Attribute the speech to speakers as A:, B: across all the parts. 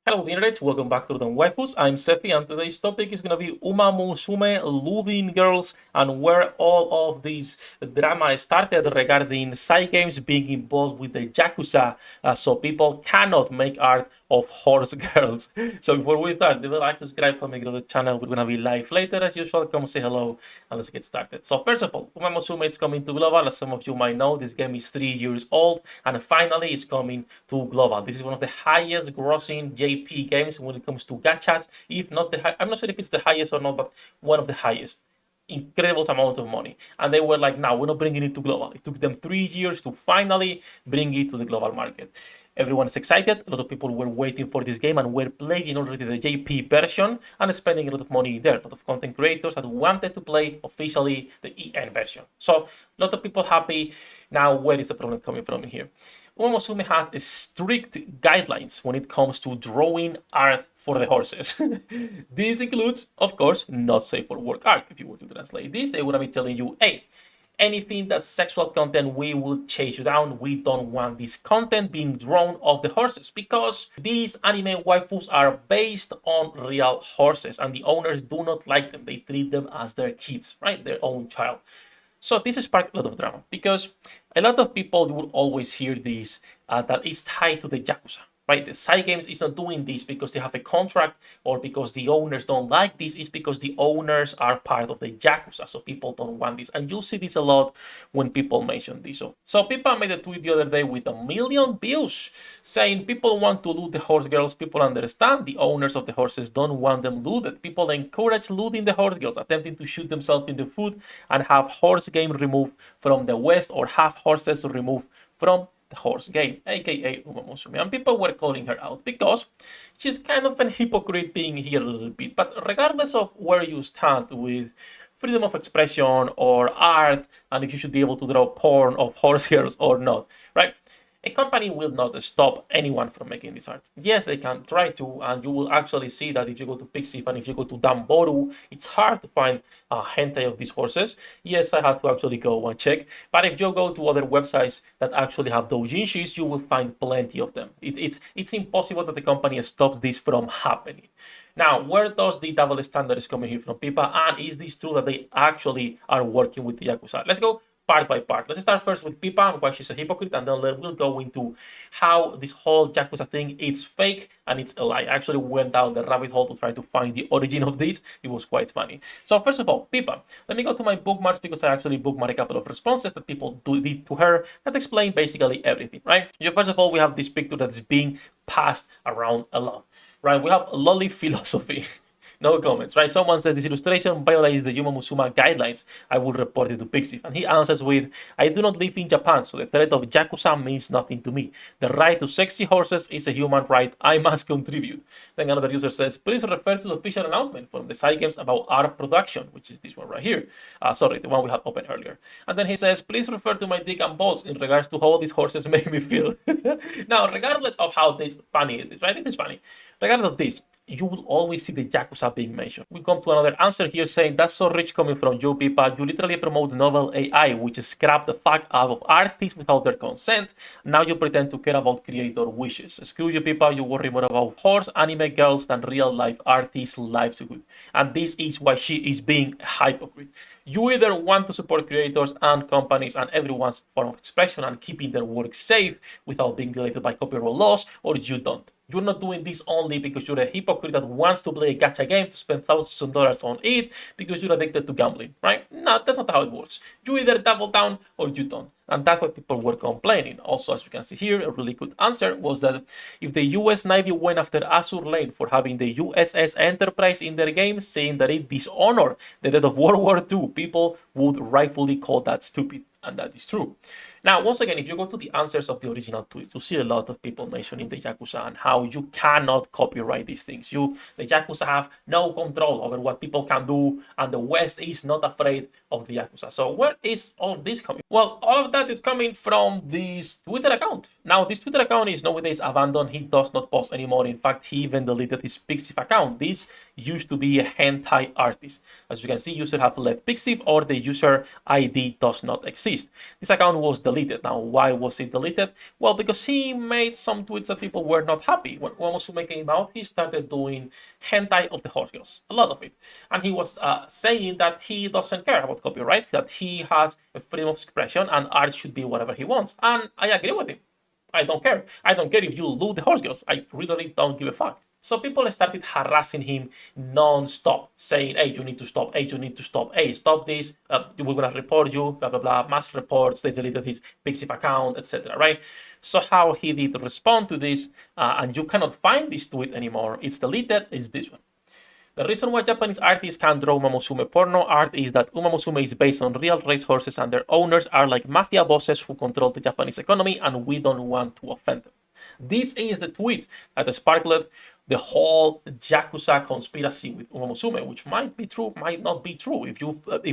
A: Hello Internet, welcome back to the Waifus. I'm Sefhi and today's topic is going to be Uma Musume Losing Girls and where all of this drama started regarding side games being involved with the Yakuza, so people cannot make art of horse girls. So before we start, if you like, subscribe, help me grow the channel. We're going to be live later as usual. Come say hello and let's get started. So first of all, Uma Musume is coming to global. As some of you might know, this game is 3 years old and finally it's coming to global. This is one of the highest grossing JP games when it comes to gachas. If not the I'm not sure if it's the highest or not, but one of the highest. Incredible amount of money. And they were like, no, we're not bringing it to global. It took them 3 years to finally bring it to the global market. Everyone is excited. A lot of people were waiting for this game and were playing already the JP version and spending a lot of money there. A lot of content creators that wanted to play officially the EN version. So a lot of people happy. Now, where is the problem coming from in here? Uma Musume has strict guidelines when it comes to drawing art for the horses. This includes, of course, not safe for work art. If you were to translate this, they would be telling you, hey, anything that's sexual content, we will chase you down. We don't want this content being drawn of the horses because these anime waifus are based on real horses and the owners do not like them. They treat them as their kids, right? Their own child. So this sparked a lot of drama because a lot of people will always hear this that is tied to the Yakuza, right? The side games is not doing this because they have a contract or because the owners don't like this. It's because the owners are part of the Yakuza, so people don't want this. And you'll see this a lot when people mention this. So people made a tweet the other day with 1 million views saying people want to loot the horse girls. People understand the owners of the horses don't want them looted. People encourage looting the horse girls, attempting to shoot themselves in the foot and have horse game removed from the West or have horses removed from the horse game, aka Uma Musume. And people were calling her out because she's kind of an hypocrite being here a little bit. But regardless of where you stand with freedom of expression or art, and if you should be able to draw porn of horse girls or not, right? A company will not stop anyone from making this art. Yes, they can try to, and you will actually see that if you go to Pixiv and if you go to Damboru, it's hard to find a hentai of these horses. Yes, I had to actually go and check. But if you go to other websites that actually have doujinshis, you will find plenty of them. It's impossible that the company stops this from happening. Now, where does the double standard is coming here from, Pipa? And is this true that they actually are working with the Yakuza? Let's go part by part. Let's start first with Pipa and why she's a hypocrite, and then we'll go into how this whole Yakuza thing is fake and it's a lie. I actually went down the rabbit hole to try to find the origin of this. It was quite funny. So first of all, Pipa. Let me go to my bookmarks because I actually bookmarked a couple of responses that people did to her that explain basically everything, right? First of all, we have this picture that is being passed around a lot, right? We have lolly philosophy. No comments, right? Someone says this illustration violates the Uma Musume guidelines. I will report it to Pixiv. And he answers with, I do not live in Japan, so the threat of Yakuza means nothing to me. The right to sexy horses is a human right. I must contribute. Then another user says, please refer to the official announcement from the side games about art production, which is this one right here. Sorry, the one we had open earlier. And then he says, please refer to my dick and balls in regards to how these horses make me feel. Now, regardless of how this funny it is, right? It is funny. Regardless of this, you will always see the Yakuza being mentioned. We come to another answer here saying, that's so rich coming from you, Pipa. You literally promote novel AI, which scrap the fuck out of artists without their consent. Now you pretend to care about creator wishes. Screw you, Pipa. You worry more about horse anime girls than real life artists' livelihood. And this is why she is being a hypocrite. You either want to support creators and companies and everyone's form of expression and keeping their work safe without being violated by copyright laws, or you don't. You're not doing this only because you're a hypocrite that wants to play a gacha game to spend thousands of dollars on it because you're addicted to gambling, right? No, that's not how it works. You either double down or you don't. And that's why people were complaining. Also, as you can see here, a really good answer was that if the US Navy went after Azur Lane for having the USS Enterprise in their game, saying that it dishonored the death of World War II, people would rightfully call that stupid. And that is true. Now, once again, if you go to the answers of the original tweet, you see a lot of people mentioning the Yakuza and how you cannot copyright these things. The Yakuza have no control over what people can do, and the West is not afraid of the Yakuza. So where is all of this coming? Well, all of that is coming from this Twitter account. Now, this Twitter account is nowadays abandoned. He does not post anymore. In fact, he even deleted his Pixiv account. This used to be a hentai artist. As you can see, user have left Pixiv or the user ID does not exist. This account was deleted deleted. Now, why was it deleted? Well, because he made some tweets that people were not happy. When Umamusume came out, he started doing hentai of the horse girls, a lot of it. And he was saying that he doesn't care about copyright, that he has a freedom of expression and art should be whatever he wants. And I agree with him. I don't care. I don't care if you loot the horse girls. I really don't give a fuck. So people started harassing him non-stop, saying, hey, you need to stop, hey, you need to stop, hey, stop this, we're gonna report you, blah, blah, blah, mass reports, they deleted his Pixiv account, etc., right? So how he did respond to this, and you cannot find this tweet anymore, it's deleted, is this one. The reason why Japanese artists can't draw Umamusume porno art is that Umamusume is based on real racehorses and their owners are like mafia bosses who control the Japanese economy and we don't want to offend them. This is the tweet that sparkled the whole Yakuza conspiracy with Umamusume, which might be true, might not be true. If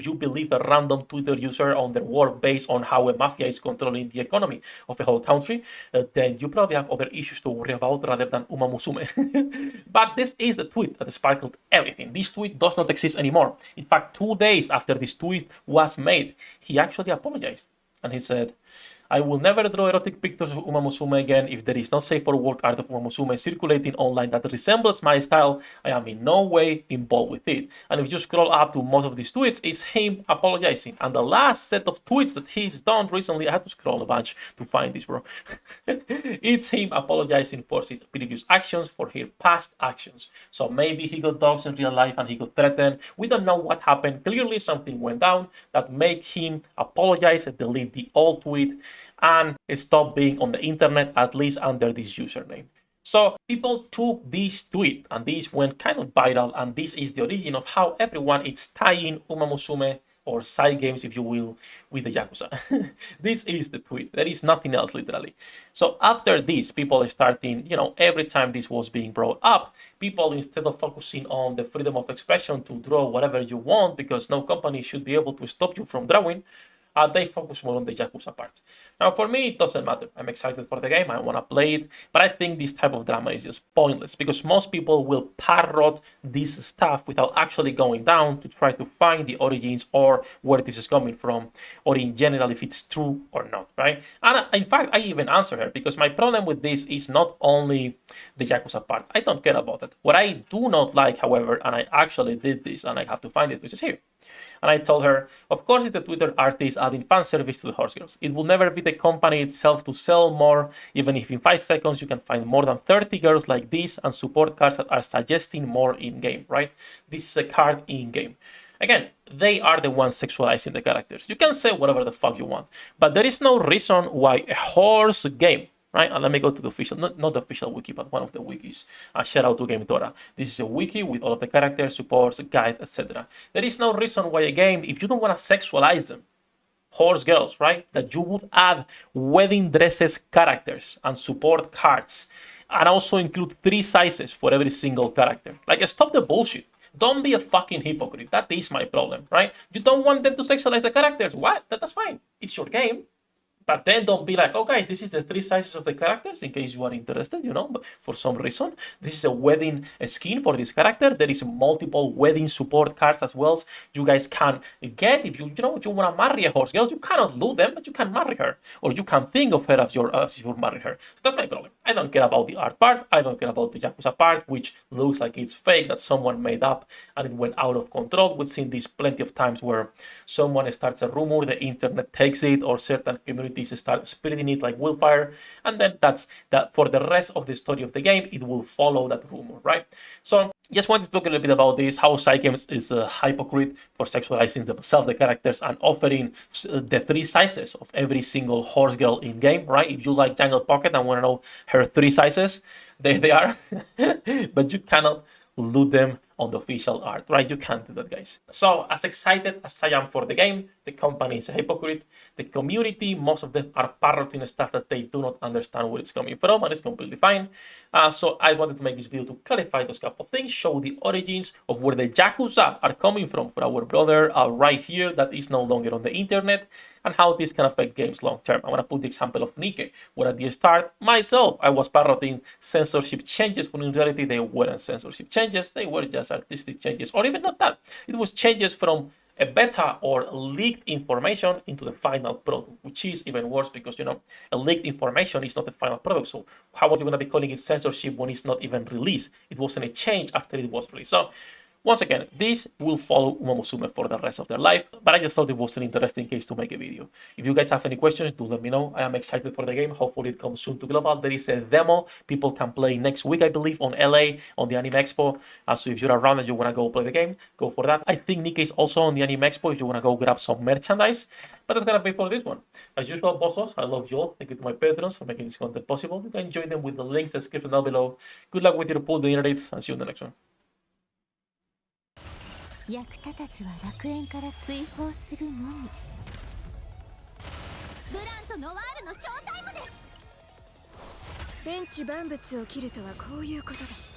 A: you believe a random Twitter user on their work based on how a mafia is controlling the economy of a whole country, then you probably have other issues to worry about rather than Umamusume. But this is the tweet that sparkled everything. This tweet does not exist anymore. In fact, 2 days after this tweet was made, he actually apologized. And he said, I will never draw erotic pictures of Umamusume again. If there is no safe for work art of Umamusume circulating online that resembles my style, I am in no way involved with it. And if you scroll up to most of these tweets, it's him apologizing. And the last set of tweets that he's done recently, I had to scroll a bunch to find this, bro. It's him apologizing for his previous actions, for his past actions. So maybe he got doxxed in real life and he got threatened. We don't know what happened. Clearly something went down that made him apologize and delete the old tweet and stop being on the internet, at least under this username. So people took this tweet and this went kind of viral, and this is the origin of how everyone is tying Umamusume, or side games if you will, with the Yakuza. This is the tweet. There is nothing else, literally. So after this, people are starting, every time this was being brought up, people, instead of focusing on the freedom of expression to draw whatever you want, because no company should be able to stop you from drawing, they focus more on the Yakuza part. Now, for me, it doesn't matter. I'm excited for the game. I want to play it. But I think this type of drama is just pointless because most people will parrot this stuff without actually going down to try to find the origins or where this is coming from, or in general, if it's true or not, right? And in fact, I even answer her because my problem with this is not only the Yakuza part. I don't care about it. What I do not like, however, and I actually did this and I have to find it, which is here. And I told her, of course, it's the Twitter artist adding fan service to the horse girls. It will never be the company itself to sell more, even if in 5 seconds you can find more than 30 girls like this and support cards that are suggesting more in-game, right? This is a card in-game. Again, they are the ones sexualizing the characters. You can say whatever the fuck you want, but there is no reason why a horse game, right? And let me go to the official, not the official wiki, but one of the wikis. Shout out to Game Tora. This is a wiki with all of the characters, supports, guides, etc. There is no reason why a game, if you don't want to sexualize them, horse girls, right? That you would add wedding dresses characters and support cards, and also include 3 sizes for every single character. Like, stop the bullshit. Don't be a fucking hypocrite. That is my problem, right? You don't want them to sexualize the characters. What? That's fine. It's your game. But then don't be like, oh guys, this is the 3 sizes of the characters in case you are interested, but for some reason, this is a wedding skin for this character. There is multiple wedding support cards as well. You guys can get, if you want to marry a horse girl, you cannot lose them, but you can marry her. Or you can think of her as if you marry her. So that's my problem. I don't care about the art part. I don't care about the Yakuza part, which looks like it's fake, that someone made up and it went out of control. We've seen this plenty of times where someone starts a rumor, the internet takes it, or certain communities start spreading it like wildfire, and then that's that. For the rest of the story of the game, it will follow that rumor, right? So just wanted to talk a little bit about this, how Psygames is a hypocrite for sexualizing themselves, the characters, and offering the 3 sizes of every single horse girl in game, right? If you like Jungle Pocket and want to know her 3 sizes, there they are. But you cannot loot them on the official art, right? You can't do that, guys. So as excited as I am for the game, the company is a hypocrite. The community, most of them are parroting stuff that they do not understand where it's coming from, and it's completely fine. So I wanted to make this video to clarify those couple of things, show the origins of where the Yakuza are coming from for our brother right here that is no longer on the internet, and how this can affect games long term. I want to put the example of Nike, where at the start, myself, I was parroting censorship changes, when in reality they weren't censorship changes, they were just artistic changes, or even not that. It was changes from a beta or leaked information into the final product, which is even worse because, a leaked information is not the final product. So how are you going to be calling it censorship when it's not even released? It wasn't a change after it was released. So once again, this will follow Uma Musume for the rest of their life, but I just thought it was an interesting case to make a video. If you guys have any questions, do let me know. I am excited for the game. Hopefully it comes soon to global. There is a demo people can play next week, I believe, on LA, on the Anime Expo. So if you're around and you want to go play the game, go for that. I think Nikkei is also on the Anime Expo if you want to go grab some merchandise. But that's going to be for this one. As usual, bossos, I love you all. Thank you to my patrons for making this content possible. You can join them with the links description down below. Good luck with your pool dinner dates, and see you in the next one.
B: 役立たずは楽園から追放するのみ。ブランとノワールのショータイムです。天地万物を切るとはこういうことだ。